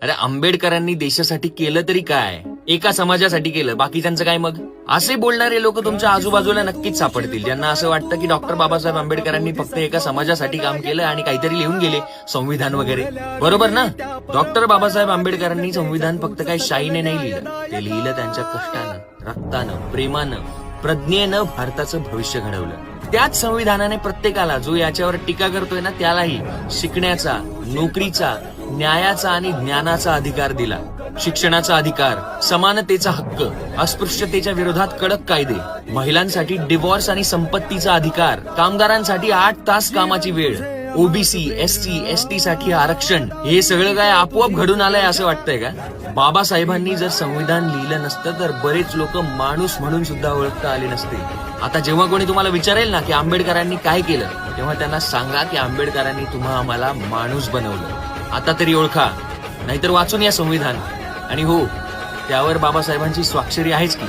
अरे आंबेडकरांनी देशासाठी केलं तरी काय, एका समाजासाठी केलं, बाकीच्यांचं काय मग? असे बोलणारे लोक तुमच्या आजूबाजूला नक्कीच सापडतील, ज्यांना असं वाटतं की डॉक्टर बाबासाहेब आंबेडकरांनी फक्त एका समाजासाठी काम केलं आणि काहीतरी लिहून गेले, संविधान वगैरे. बरोबर ना? डॉक्टर बाबासाहेब आंबेडकरांनी संविधान फक्त काही शाईने नाही लिहिलं, ते लिहिलं त्यांच्या कष्टानं, रक्तानं, प्रेमानं, प्रज्ञेनं भारताचं भविष्य घडवलं. त्याच संविधानाने प्रत्येकाला, जो याच्यावर टीका करतोय ना, त्यालाही शिकण्याचा, नोकरीचा, न्यायाचा आणि ज्ञानाचा अधिकार दिला. शिक्षणाचा अधिकार, समानतेचा हक्क, अस्पृश्यतेच्या विरोधात कडक कायदे, महिलांसाठी डिव्होर्स आणि संपत्तीचा अधिकार, कामगारांसाठी 8 तास कामाची वेळ, ओबीसी, एससी, एसटी साठी आरक्षण. हे सगळं काय आपोआप घडून आलंय असं वाटतंय का? बाबासाहेबांनी जर संविधान लिहिलं नसतं तर बरेच लोक माणूस म्हणून सुद्धा ओळखता आले नसते. आता जेव्हा कोणी तुम्हाला विचारेल ना की आंबेडकरांनी काय केलं, तेव्हा त्यांना सांगा की आंबेडकरांनी आम्हाला माणूस बनवलं. आता तरी ओळखा, नाहीतर वाचून या संविधान. आणि हो, त्यावर बाबासाहेबांची स्वाक्षरी आहेच की.